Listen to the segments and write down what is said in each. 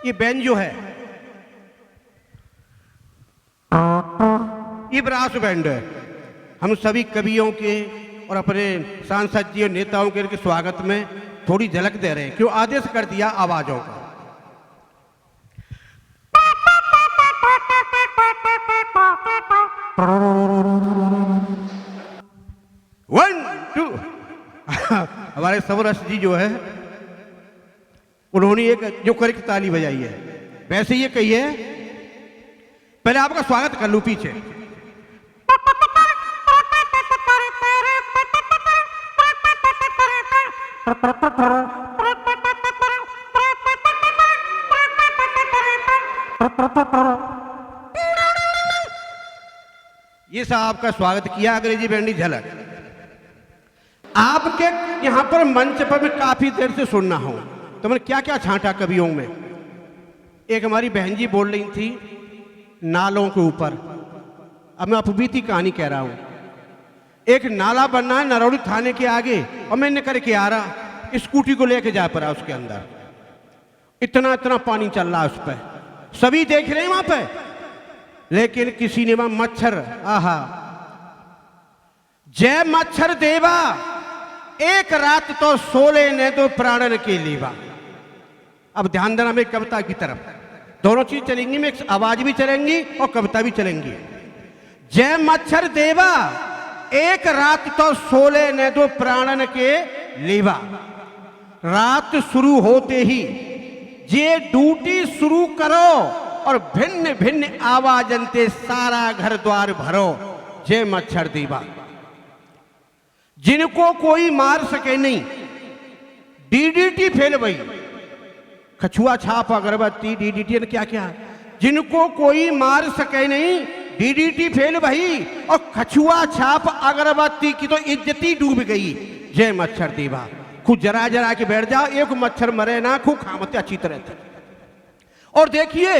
ये बैंड जो है ये ब्रास बैंड है। हम सभी कवियों के और अपने सांसद जी और नेताओं के स्वागत में थोड़ी झलक दे रहे हैं, क्यों आदेश कर दिया आवाजों का। वन टू हमारे सबरस जी जो है उन्होंने एक जो करके ताली बजाई है, वैसे ये कही है पहले आपका स्वागत कर लूं पीछे। ये साहब का स्वागत किया अंग्रेजी बैंडी झलक। आपके यहां पर मंच पर मैं काफी देर से सुनना हूं, तो मैंने क्या क्या छांटा कवियों में। एक हमारी बहन जी बोल रही थी नालों के ऊपर, अब मैं अपबीती कहानी कह रहा हूं। एक नाला बनना है नरौली थाने के आगे और मैंने करके आ रहा, स्कूटी को लेके जा पड़ा, उसके अंदर इतना इतना पानी चल रहा है उस पर, सभी देख रहे हैं वहां पे, लेकिन किसी ने वहां मच्छर, आहा जय मच्छर देवा एक रात तो सोले ने तो प्राणन के लीवा। अब ध्यान देना मेरी कविता की तरफ, दोनों चीज चलेंगी, में आवाज भी चलेंगी और कविता भी चलेंगी। जय मच्छर देवा एक रात तो सोले ने तो प्राणन के लीवा। रात शुरू होते ही जे ड्यूटी शुरू करो और भिन्न भिन्न आवाजनते सारा घर द्वार भरो। जय मच्छर देवा जिनको कोई मार सके नहीं, डीडीटी फेल भई, कछुआ छाप अगरबत्ती डीडीटी ने क्या क्या, जिनको कोई मार सके नहीं डीडीटी फेल भई और कछुआ छाप अगरबत्ती की तो इज्जती डूब गई। जय मच्छर देवा खूब जरा जरा के बैठ जाओ, एक मच्छर मरे ना, खूब खामते अच्छी तरह थे। और देखिए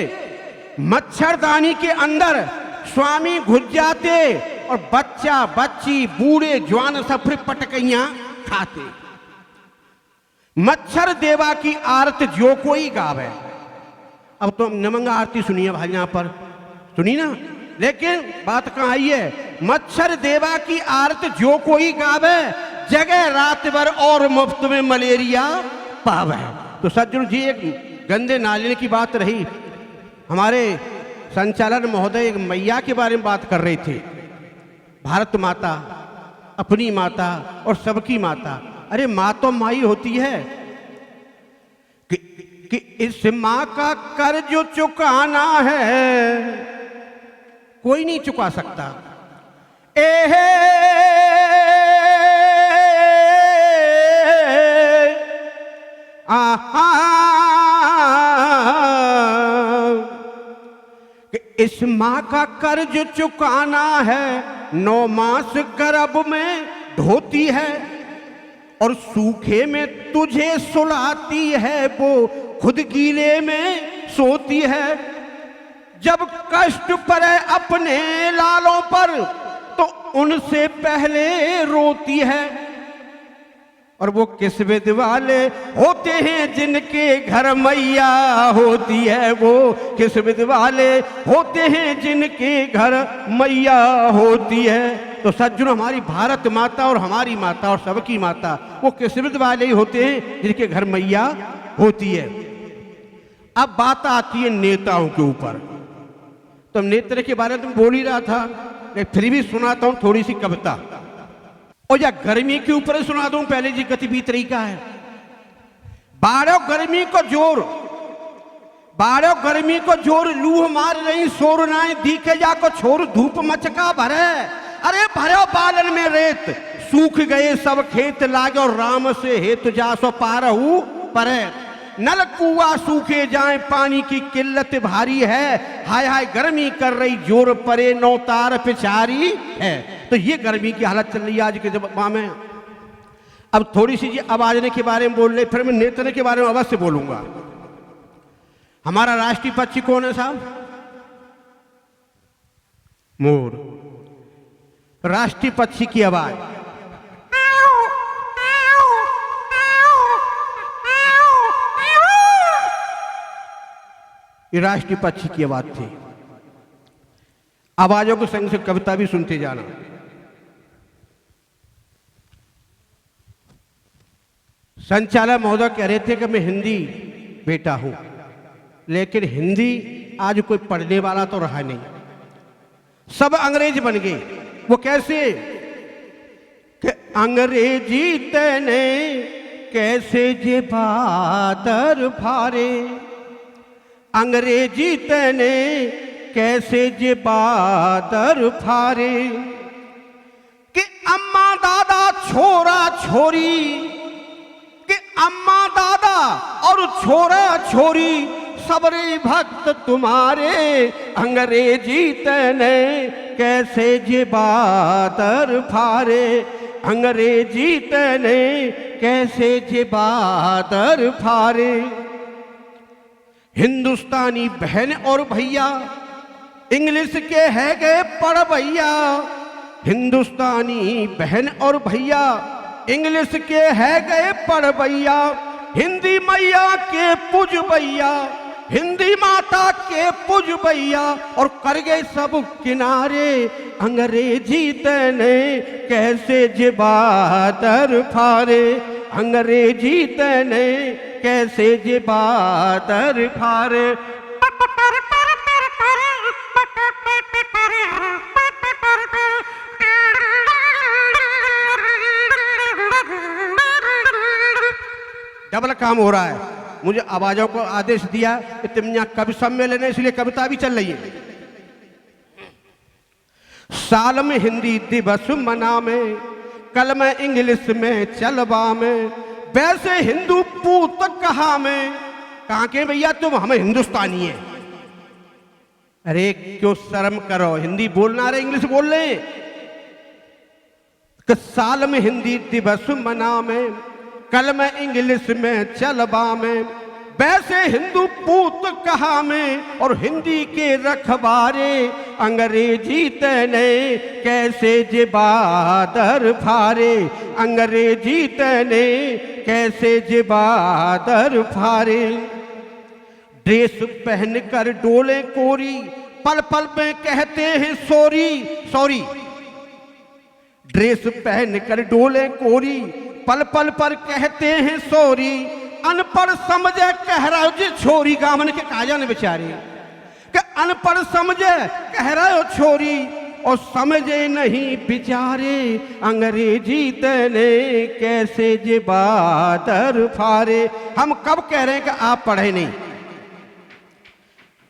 मच्छरदानी के अंदर स्वामी घुस जाते और बच्चा बच्ची बूढ़े जवान सब फिर पटकैया खाते। मच्छर देवा की आरत जो कोई गावे। अब तो नमंगा आरती सुनी है भाई, यहां पर सुनी ना, लेकिन बात कहां आई है, मच्छर देवा की आरत जो कोई गावे जगह रात भर और मुफ्त में मलेरिया पावे। तो सज्जन जी एक गंदे नाले की बात रही, हमारे संचालन महोदय एक मैया के बारे में बात कर रहे थे, भारत माता, अपनी माता और सबकी माता। अरे माँ तो माई होती है कि इस माँ का कर्ज चुकाना है कोई नहीं चुका सकता। एहे इस माँ का कर्ज चुकाना है, 9 मास गर्भ में ढोती है और सूखे में तुझे सुलाती है, वो खुद गीले में सोती है। जब कष्ट पड़े अपने लालों पर तो उनसे पहले रोती है। और वो किस्मत वाले होते हैं जिनके घर मैया होती है, वो किस्मत वाले होते हैं जिनके घर मैया होती है। तो सज्जनों हमारी भारत माता और हमारी माता और सबकी माता वो किस्मत वाले ही होते हैं जिनके घर मैया होती है। अब बात आती है नेताओं के ऊपर, तो नेत्र के बारे में बोल ही रहा था, मैं फिर भी सुनाता हूं थोड़ी सी कविता। और या गर्मी के ऊपर सुना दूं, पहले जी गति बीत रही का है। बारह गर्मी को जोर, बारह गर्मी को जोर, लूह मार रही सोर नाए दिखे जाको छोर, धूप मचका भरे, अरे भरो बालन में रेत, सूख गए सब खेत लागे और राम से हेत जा सो पारहू परे। नल कुआ सूखे जाए पानी की किल्लत भारी है, हाय हाय गर्मी कर रही जोर परे नौतार पिछारी है। तो ये गर्मी की हालत चल रही है आज के जमाने में। अब थोड़ी सी जी आवाजने के बारे में बोल रहे, फिर मैं नेतने के बारे में अवश्य बोलूंगा। हमारा राष्ट्रीय पक्षी कौन है साहब? मोर। राष्ट्रीय पक्षी की आवाज ये राष्ट्रीय पक्षी की आवाज थी। आवाजों के संग से कविता भी सुनते जाना। संचालक महोदय कह रहे थे कि मैं हिंदी बेटा हूं, लेकिन हिंदी आज कोई पढ़ने वाला तो रहा नहीं, सब अंग्रेज बन गए। वो कैसे कि अंग्रेजी तेने कैसे जे बादर फारे, अंग्रेजी तेने कैसे जे बादर फारे, कि अम्मा दादा छोरा छोरी, कि अम्मा दादा और छोरा छोरी सबरे भक्त तुम्हारे, अंग्रेजी तेने कैसे जे बादर फारे, अंग्रेजी तेने कैसे जे बादर फारे। हिंदुस्तानी बहन और भैया इंग्लिश के है गए पढ़ भैया, हिंदुस्तानी बहन और भैया इंग्लिश के है गए पढ़ भैया, हिंदी मैया के पूज भैया, हिंदी माता के पूज भैया, और कर गए सब किनारे, अंग्रेजी तेने कैसे जे बादर फारे, अंग्रेजी तेने कैसे जे बादर फारे। डबल काम हो रहा है। मुझे आवाजों को आदेश दिया कि तुम यहाँ कवि सम्मेलन है, इसलिए कविता भी चल रही है। साल में हिंदी दिवस मना में, कल में इंग्लिश में चलवा में, वैसे हिंदू पूत कहा में, कहा के भैया तुम हमें हिंदुस्तानी है। अरे क्यों शर्म करो, हिंदी बोलना रहे इंग्लिश बोल रहे। साल में हिंदी दिवस मना में, कल में इंग्लिश में चलबा में, वैसे हिंदू पूत कहा में, और हिंदी के रखबारे, अंग्रेजी तेने कैसे जे बादर फारे, अंग्रेजी तेने कैसे जे बादर फारे। ड्रेस पहन कर डोले कोरी, पल पल में कहते हैं सॉरी सॉरी, ड्रेस पहन कर डोले कोरी, पल पल पर कहते हैं सॉरी, अनपढ़ समझे कह रहा हो जी छोरी, गामन के काजा ने बेचारे कि अनपढ़ समझे कह रहा हो छोरी, और समझे नहीं बेचारे, अंग्रेजी तेने कैसे जे बादर फारे। हम कब कह रहे हैं कि आप पढ़े नहीं।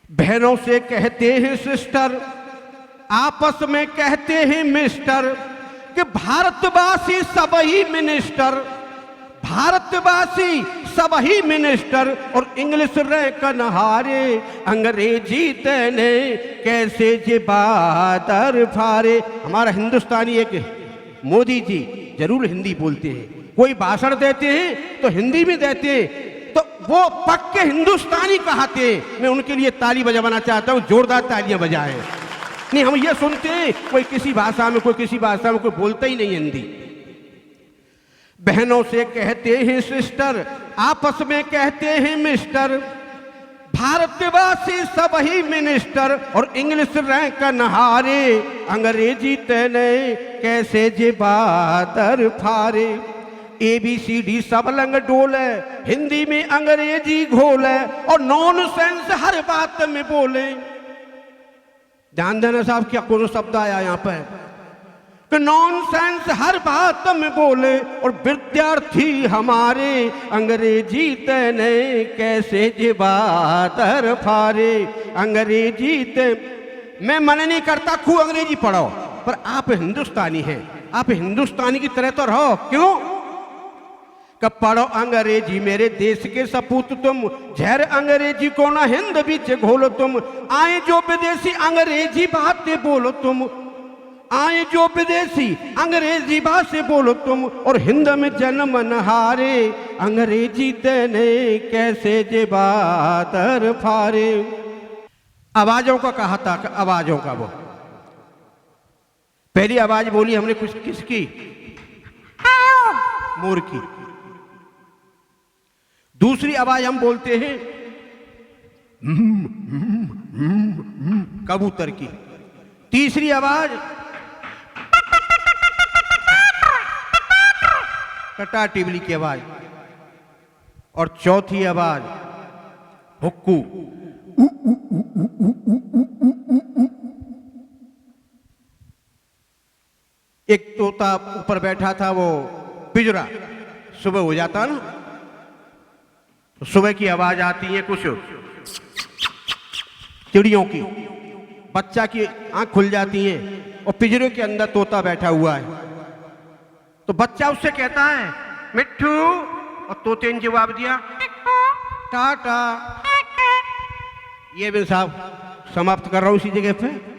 बहनों से कहते हैं सिस्टर, आपस में कहते हैं मिस्टर, कि भारतवासी सब ही मिनिस्टर, भारतवासी सब ही मिनिस्टर, और इंग्लिश रे कन्हारे, अंग्रेजी तेने कैसे जे बादर फारे। हमारा हिंदुस्तानी एक मोदी जी जरूर हिंदी बोलते हैं, कोई भाषण देते हैं तो हिंदी में देते हैं, तो वो पक्के हिंदुस्तानी कहते हैं। मैं उनके लिए ताली बजाना चाहता हूँ, जोरदार तालियां बजाएं। नहीं, हम ये सुनते हैं कोई किसी भाषा में, कोई किसी भाषा में, कोई बोलता ही नहीं हिंदी। बहनों से कहते हैं सिस्टर, आपस में कहते हैं मिस्टर, भारतवासी सब ही मिनिस्टर, और इंग्लिश रैंक नहारे, अंग्रेजी तेने कैसे जे बादर फारे। ABCD सब लंग डोले, हिंदी में अंग्रेजी घोले, और नॉन सेंस हर बात में बोले। ध्यान देना साहब, क्या कौन शब्द आया यहाँ पर कि नॉनसेंस हर बात में बोले, और विद्यार्थी हमारे, अंग्रेजी तेने कैसे जे बादर फारे, अंग्रेजी ते। मैं मन नहीं करता खूब अंग्रेजी पढ़ो, पर आप हिंदुस्तानी हैं, आप हिंदुस्तानी की तरह तो रहो। क्यों कि पढ़ो अंग्रेजी मेरे देश के सपूत तुम, झर अंग्रेजी को ना हिंद बीच घोलो तुम, आए जो विदेशी अंग्रेजी बातें बोलो तुम, आए जो विदेशी अंग्रेजी भाषा बोलो तुम, और हिंद में जन्म नहारे, अंग्रेजी तेने कैसे जे बादर फारे। आवाजों का कहा था, आवाजों का वो पहली आवाज बोली हमने कुछ किसकी, मोर की। दूसरी आवाज हम बोलते हैं कबूतर की। तीसरी आवाज टटा टिबली की आवाज। और चौथी आवाज हुक्कू। एक तोता ऊपर बैठा था, वो पिंजरा, सुबह हो जाता ना तो सुबह की आवाज आती है कुछ चिड़ियों की, बच्चा की आंख खुल जाती है और पिंजरे के अंदर तोता बैठा हुआ है। तो बच्चा उससे कहता है मिट्ठू, और तोते ने जवाब दिया टाटा। ये भी साहब समाप्त कर रहा हूं इसी जगह पे।